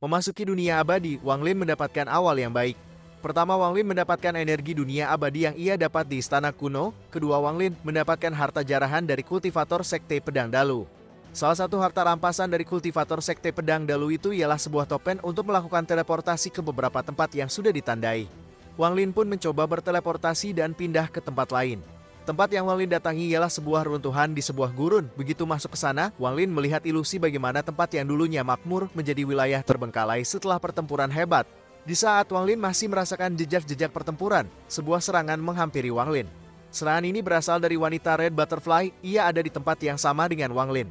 Memasuki dunia abadi, Wang Lin mendapatkan awal yang baik. Pertama, Wang Lin mendapatkan energi dunia abadi yang ia dapat di istana kuno. Kedua, Wang Lin mendapatkan harta jarahan dari kultivator Sekte Pedang Dalu. Salah satu harta rampasan dari kultivator Sekte Pedang Dalu itu ialah sebuah token untuk melakukan teleportasi ke beberapa tempat yang sudah ditandai. Wang Lin pun mencoba berteleportasi dan pindah ke tempat lain. Tempat yang Wang Lin datangi ialah sebuah runtuhan di sebuah gurun. Begitu masuk ke sana, Wang Lin melihat ilusi bagaimana tempat yang dulunya makmur menjadi wilayah terbengkalai setelah pertempuran hebat. Di saat Wang Lin masih merasakan jejak-jejak pertempuran, sebuah serangan menghampiri Wang Lin. Serangan ini berasal dari wanita Red Butterfly, ia ada di tempat yang sama dengan Wang Lin.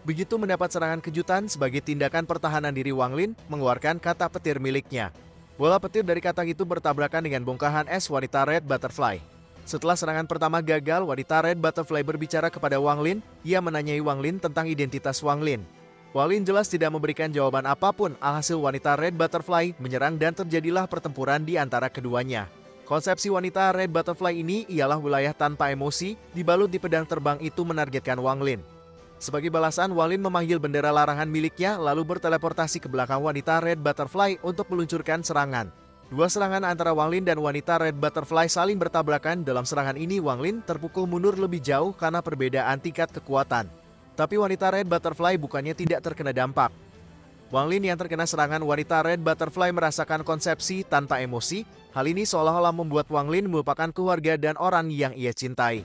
Begitu mendapat serangan kejutan sebagai tindakan pertahanan diri, Wang Lin mengeluarkan kata petir miliknya. Bola petir dari katak itu bertabrakan dengan bongkahan es wanita Red Butterfly. Setelah serangan pertama gagal, wanita Red Butterfly berbicara kepada Wang Lin. Ia menanyai Wang Lin tentang identitas Wang Lin. Wang Lin jelas tidak memberikan jawaban apapun, alhasil wanita Red Butterfly menyerang dan terjadilah pertempuran di antara keduanya. Konsepsi wanita Red Butterfly ini ialah wilayah tanpa emosi, dibalut di pedang terbang itu menargetkan Wang Lin. Sebagai balasan, Wang Lin memanggil bendera larangan miliknya lalu berteleportasi ke belakang wanita Red Butterfly untuk meluncurkan serangan. Dua serangan antara Wang Lin dan wanita Red Butterfly saling bertabrakan. Dalam serangan ini, Wang Lin terpukul mundur lebih jauh karena perbedaan tingkat kekuatan. Tapi wanita Red Butterfly bukannya tidak terkena dampak. Wang Lin yang terkena serangan wanita Red Butterfly merasakan konsepsi tanpa emosi. Hal ini seolah-olah membuat Wang Lin melupakan keluarga dan orang yang ia cintai.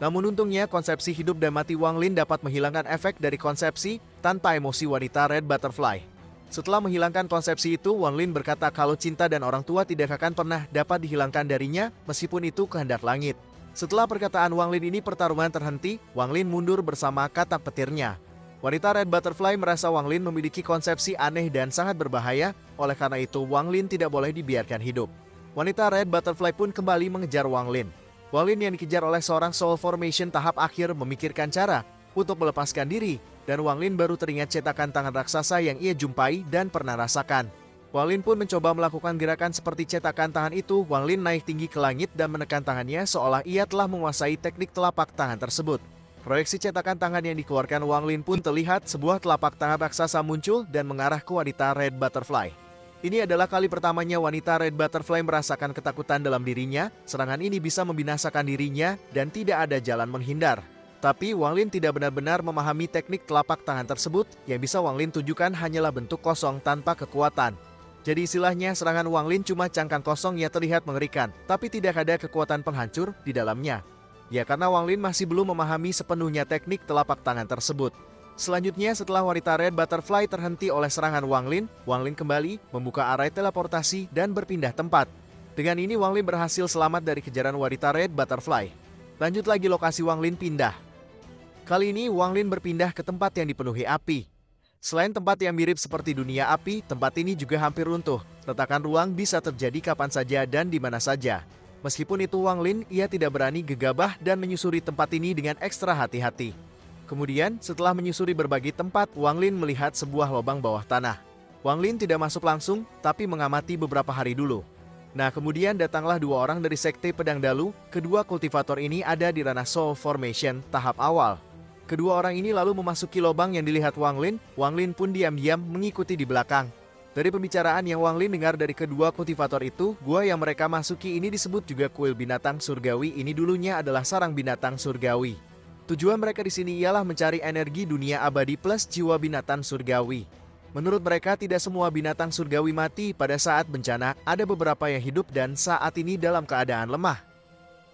Namun untungnya, konsepsi hidup dan mati Wang Lin dapat menghilangkan efek dari konsepsi tanpa emosi wanita Red Butterfly. Setelah menghilangkan konsepsi itu, Wang Lin berkata kalau cinta dan orang tua tidak akan pernah dapat dihilangkan darinya, meskipun itu kehendak langit. Setelah perkataan Wang Lin ini, pertarungan terhenti. Wang Lin mundur bersama katak petirnya. Wanita Red Butterfly merasa Wang Lin memiliki konsepsi aneh dan sangat berbahaya, oleh karena itu Wang Lin tidak boleh dibiarkan hidup. Wanita Red Butterfly pun kembali mengejar Wang Lin. Wang Lin yang dikejar oleh seorang Soul Formation tahap akhir memikirkan cara untuk melepaskan diri, dan Wang Lin baru teringat cetakan tangan raksasa yang ia jumpai dan pernah rasakan. Wang Lin pun mencoba melakukan gerakan seperti cetakan tangan itu. Wang Lin naik tinggi ke langit dan menekan tangannya seolah ia telah menguasai teknik telapak tangan tersebut. Proyeksi cetakan tangan yang dikeluarkan Wang Lin pun terlihat, sebuah telapak tangan raksasa muncul dan mengarah ke wanita Red Butterfly. Ini adalah kali pertamanya wanita Red Butterfly merasakan ketakutan dalam dirinya. Serangan ini bisa membinasakan dirinya dan tidak ada jalan menghindar. Tapi Wang Lin tidak benar-benar memahami teknik telapak tangan tersebut. Yang bisa Wang Lin tunjukkan hanyalah bentuk kosong tanpa kekuatan. Jadi istilahnya serangan Wang Lin cuma cangkang kosong yang terlihat mengerikan, tapi tidak ada kekuatan penghancur di dalamnya. Ya karena Wang Lin masih belum memahami sepenuhnya teknik telapak tangan tersebut. Selanjutnya, setelah wanita Red Butterfly terhenti oleh serangan Wang Lin kembali membuka array teleportasi dan berpindah tempat. Dengan ini Wang Lin berhasil selamat dari kejaran wanita Red Butterfly. Lanjut lagi, lokasi Wang Lin pindah. Kali ini Wang Lin berpindah ke tempat yang dipenuhi api. Selain tempat yang mirip seperti dunia api, tempat ini juga hampir runtuh. Retakan ruang bisa terjadi kapan saja dan di mana saja. Meskipun itu Wang Lin, ia tidak berani gegabah dan menyusuri tempat ini dengan ekstra hati-hati. Kemudian, setelah menyusuri berbagai tempat, Wang Lin melihat sebuah lubang bawah tanah. Wang Lin tidak masuk langsung, tapi mengamati beberapa hari dulu. Nah, kemudian datanglah dua orang dari Sekte Pedang Dalu. Kedua kultivator ini ada di ranah Soul Formation tahap awal. Kedua orang ini lalu memasuki lubang yang dilihat Wang Lin pun diam-diam mengikuti di belakang. Dari pembicaraan yang Wang Lin dengar dari kedua kultivator itu, gua yang mereka masuki ini disebut juga kuil binatang surgawi. Ini dulunya adalah sarang binatang surgawi. Tujuan mereka di sini ialah mencari energi dunia abadi plus jiwa binatang surgawi. Menurut mereka, tidak semua binatang surgawi mati pada saat bencana, ada beberapa yang hidup dan saat ini dalam keadaan lemah.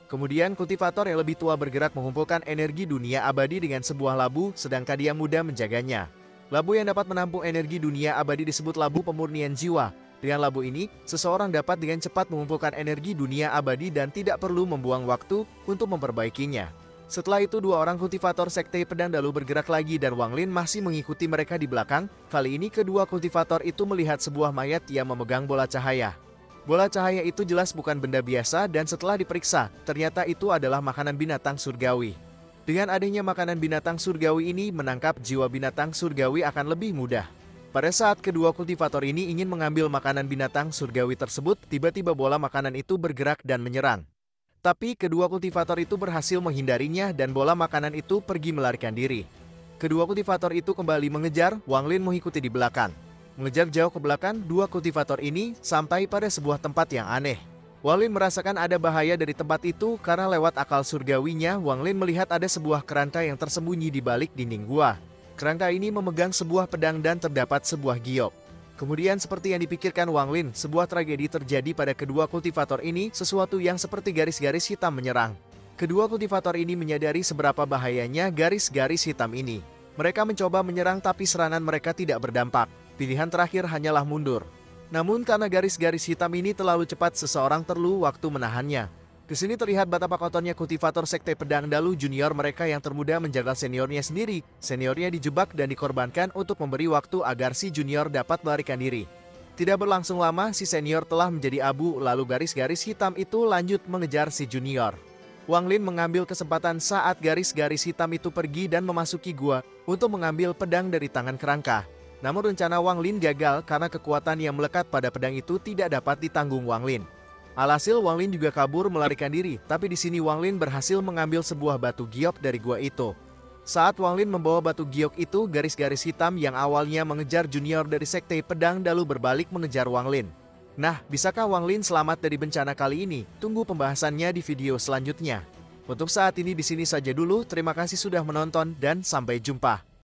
Kemudian kultivator yang lebih tua bergerak mengumpulkan energi dunia abadi dengan sebuah labu, sedangkan dia muda menjaganya. Labu yang dapat menampung energi dunia abadi disebut labu pemurnian jiwa. Dengan labu ini, seseorang dapat dengan cepat mengumpulkan energi dunia abadi dan tidak perlu membuang waktu untuk memperbaikinya. Setelah itu, dua orang kultivator Sekte Pedang Dalu bergerak lagi dan Wang Lin masih mengikuti mereka di belakang. Kali ini kedua kultivator itu melihat sebuah mayat yang memegang bola cahaya. Bola cahaya itu jelas bukan benda biasa dan setelah diperiksa, ternyata itu adalah makanan binatang surgawi. Dengan adanya makanan binatang surgawi ini, menangkap jiwa binatang surgawi akan lebih mudah. Pada saat kedua kultivator ini ingin mengambil makanan binatang surgawi tersebut, tiba-tiba bola makanan itu bergerak dan menyerang. Tapi kedua kultivator itu berhasil menghindarinya dan bola makanan itu pergi melarikan diri. Kedua kultivator itu kembali mengejar, Wang Lin mengikuti di belakang. Mengejar jauh ke belakang, dua kultivator ini sampai pada sebuah tempat yang aneh. Wang Lin merasakan ada bahaya dari tempat itu karena lewat akal surgawinya, Wang Lin melihat ada sebuah kerangka yang tersembunyi di balik dinding gua. Kerangka ini memegang sebuah pedang dan terdapat sebuah giok. Kemudian seperti yang dipikirkan Wang Lin, sebuah tragedi terjadi pada kedua kultivator ini, sesuatu yang seperti garis-garis hitam menyerang. Kedua kultivator ini menyadari seberapa bahayanya garis-garis hitam ini. Mereka mencoba menyerang tapi serangan mereka tidak berdampak. Pilihan terakhir hanyalah mundur. Namun karena garis-garis hitam ini terlalu cepat, seseorang perlu waktu menahannya. Di sini terlihat betapa kotornya kultivator Sekte Pedang Dalu junior mereka yang termuda menjaga seniornya sendiri. Seniornya dijebak dan dikorbankan untuk memberi waktu agar si junior dapat melarikan diri. Tidak berlangsung lama, si senior telah menjadi abu, lalu garis-garis hitam itu lanjut mengejar si junior. Wang Lin mengambil kesempatan saat garis-garis hitam itu pergi dan memasuki gua untuk mengambil pedang dari tangan kerangka. Namun rencana Wang Lin gagal karena kekuatan yang melekat pada pedang itu tidak dapat ditanggung Wang Lin. Alhasil Wang Lin juga kabur melarikan diri, tapi di sini Wang Lin berhasil mengambil sebuah batu giok dari gua itu. Saat Wang Lin membawa batu giok itu, garis-garis hitam yang awalnya mengejar junior dari Sekte Pedang Dalu berbalik mengejar Wang Lin. Nah, bisakah Wang Lin selamat dari bencana kali ini? Tunggu pembahasannya di video selanjutnya. Untuk saat ini di sini saja dulu, terima kasih sudah menonton dan sampai jumpa.